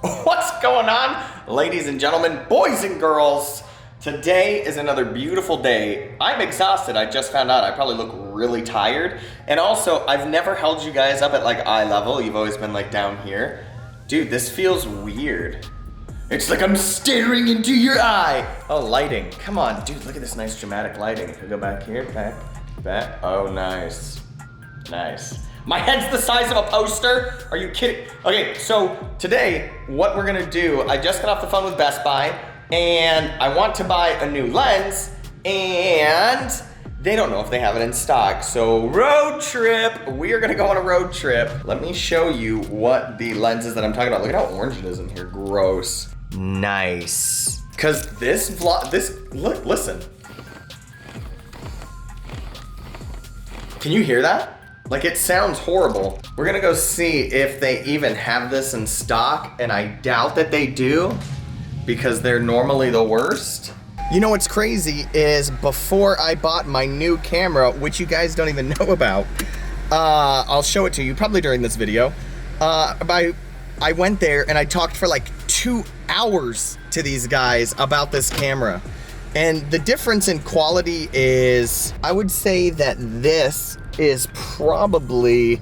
What's going on, ladies and gentlemen, boys and girls? Today is another beautiful day. I'm exhausted. I just found out I probably look really tired. And also, I've never held you guys up at like eye level. You've always been like down here. Dude, this feels weird. It's like I'm staring into your eye. Oh, lighting. Come on, dude, look at this nice dramatic lighting. Can we go back here? Back. Oh, nice. Nice. My head's the size of a poster. Are you kidding? Okay, so today, what we're gonna do, I just got off the phone with Best Buy and I want to buy a new lens and they don't know if they have it in stock. So road trip, we are gonna go on a road trip. Let me show you what the lens is that I'm talking about. Look at how orange it is in here, gross. Nice. Cause this vlog, look, listen. Can you hear that? Like, it sounds horrible. We're gonna go see if they even have this in stock, and I doubt that they do because they're normally the worst. You know what's crazy is before I bought my new camera, which you guys don't even know about, I'll show it to you probably during this video. I went there and I talked for like 2 hours to these guys about this camera. And the difference in quality is, I would say that this is probably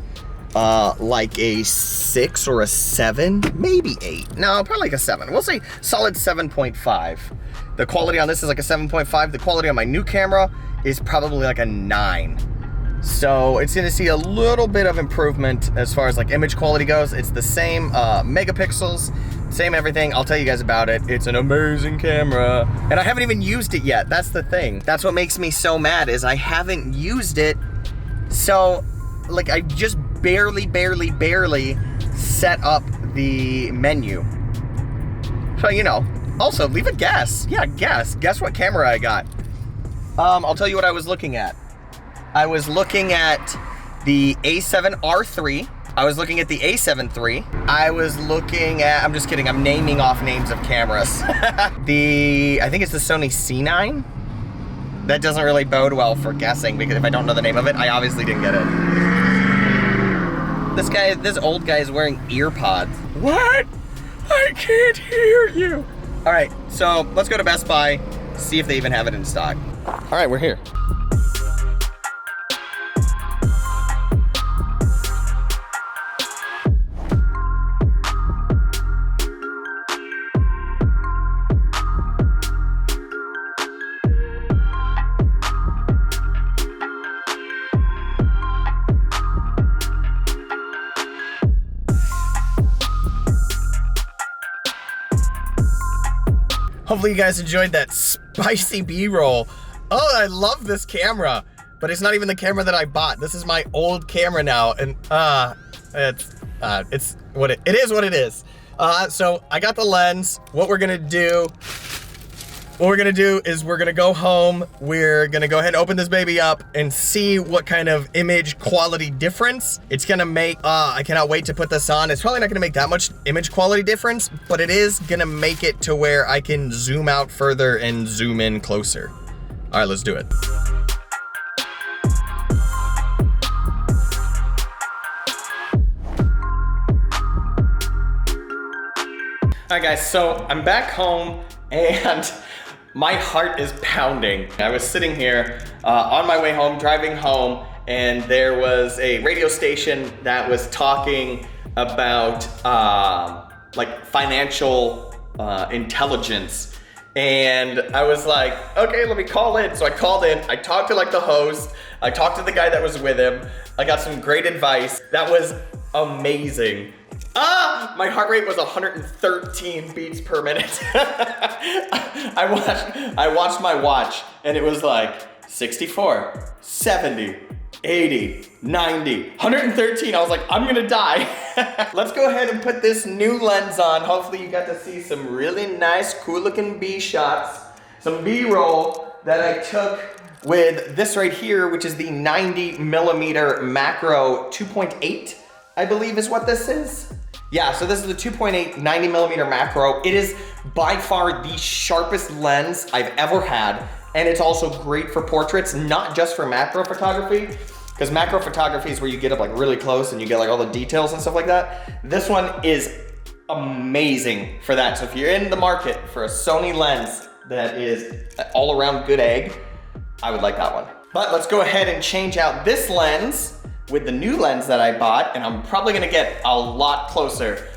like a 6 or a 7, maybe 8. No, probably like a 7. We'll say solid 7.5. The quality on this is like a 7.5. The quality on my new camera is probably like a 9. So it's gonna see a little bit of improvement as far as like image quality goes. It's the same megapixels, same everything. I'll tell you guys about it. It's an amazing camera. And I haven't even used it yet. That's the thing. That's what makes me so mad is I haven't used it. So like I just barely set up the menu. So, you know, also leave a guess. Yeah, guess what camera I got. I'll tell you what I was looking at. I was looking at the A7R3. I was looking at the A7 III. I was looking at, I'm just kidding, I'm naming off names of cameras. I think it's the Sony C9. That doesn't really bode well for guessing because if I don't know the name of it, I obviously didn't get it. This old guy is wearing ear pods. What? I can't hear you. All right, so let's go to Best Buy, see if they even have it in stock. All right, we're here. Hopefully you guys enjoyed that spicy B-roll. Oh, I love this camera, but it's not even the camera that I bought. This is my old camera now, and it's what it is what it is. So I got the lens. What we're gonna do is we're gonna go home. We're gonna go ahead and open this baby up and see what kind of image quality difference it's gonna make. I cannot wait to put this on. It's probably not gonna make that much image quality difference, but it is gonna make it to where I can zoom out further and zoom in closer. All right, let's do it. All right, guys, so I'm back home and my heart is pounding. I was sitting here on my way home, driving home, and there was a radio station that was talking about like financial intelligence. And I was like, okay, let me call in. So I called in, I talked to like the host, I talked to the guy that was with him. I got some great advice. That was amazing. My heart rate was 113 beats per minute. I watched my watch and it was like 64, 70, 80, 90, 113. I was like, I'm gonna die. Let's go ahead and put this new lens on. Hopefully you got to see some really nice, cool looking B shots, some B-roll that I took with this right here, which is the 90mm macro 2.8, I believe is what this is. Yeah, so this is the 2.8 90mm macro. It is by far the sharpest lens I've ever had. And it's also great for portraits, not just for macro photography, because macro photography is where you get up like really close and you get like all the details and stuff like that. This one is amazing for that. So if you're in the market for a Sony lens that is all around good egg, I would like that one. But let's go ahead and change out this lens with the new lens that I bought, and I'm probably gonna get a lot closer.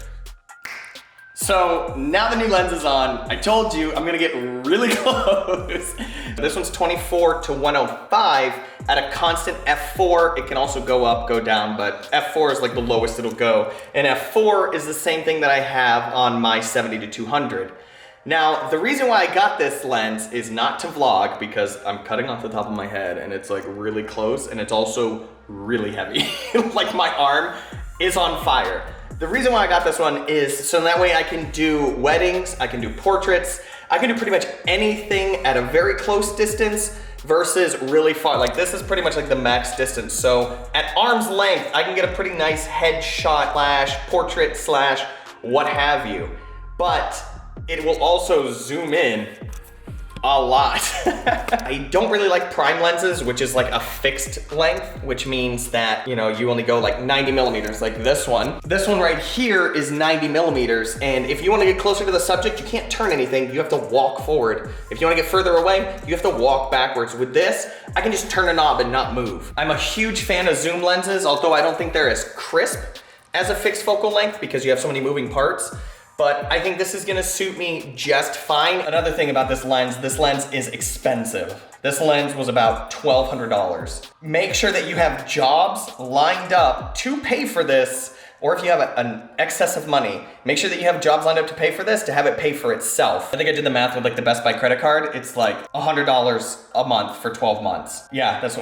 So now the new lens is on. I told you I'm gonna get really close. This one's 24 to 105 at a constant f4. It can also go up, go down, but f4 is like the lowest it'll go. And f4 is the same thing that I have on my 70 to 200. Now, the reason why I got this lens is not to vlog, because I'm cutting off the top of my head and it's like really close, and it's also really heavy. Like my arm is on fire. The reason why I got this one is so that way I can do weddings, I can do portraits, I can do pretty much anything at a very close distance versus really far. Like this is pretty much like the max distance. So at arm's length, I can get a pretty nice headshot slash portrait slash what have you. But it will also zoom in a lot. I don't really like prime lenses, which is like a fixed length, which means that, you know, you only go like 90 millimeters like this one. This one right here is 90 millimeters. And if you want to get closer to the subject, you can't turn anything. You have to walk forward. If you want to get further away, you have to walk backwards. With this, I can just turn a knob and not move. I'm a huge fan of zoom lenses, although I don't think they're as crisp as a fixed focal length because you have so many moving parts. But I think this is gonna suit me just fine. Another thing about this lens is expensive. This lens was about $1,200. Make sure that you have jobs lined up to pay for this, or if you have an excess of money, make sure that you have jobs lined up to pay for this to have it pay for itself. I think I did the math with like the Best Buy credit card. It's like $100 a month for 12 months. Yeah, that's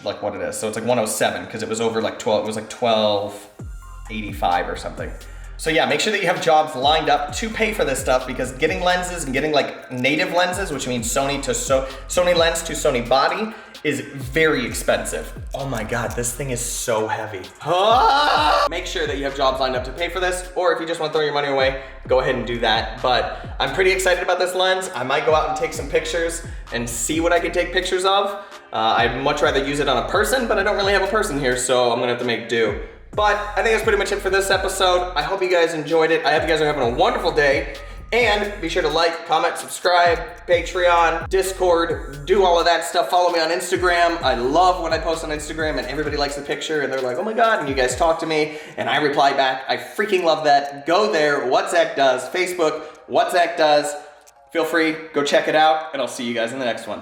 like what it is. So it's like 107 because it was over like 12, it was like 1285 or something. So yeah, make sure that you have jobs lined up to pay for this stuff, because getting lenses and getting like native lenses, which means Sony lens to Sony body, is very expensive. Oh my God, this thing is so heavy. Make sure that you have jobs lined up to pay for this, or if you just want to throw your money away, go ahead and do that. But I'm pretty excited about this lens. I might go out and take some pictures and see what I can take pictures of. I'd much rather use it on a person, but I don't really have a person here, so I'm gonna have to make do. But I think that's pretty much it for this episode. I hope you guys enjoyed it. I hope you guys are having a wonderful day. And be sure to like, comment, subscribe, Patreon, Discord, do all of that stuff. Follow me on Instagram. I love when I post on Instagram and everybody likes the picture and they're like, oh my God, and you guys talk to me and I reply back. I freaking love that. Go there, WhatZachDoes, Facebook, WhatZachDoes. Feel free, go check it out, and I'll see you guys in the next one.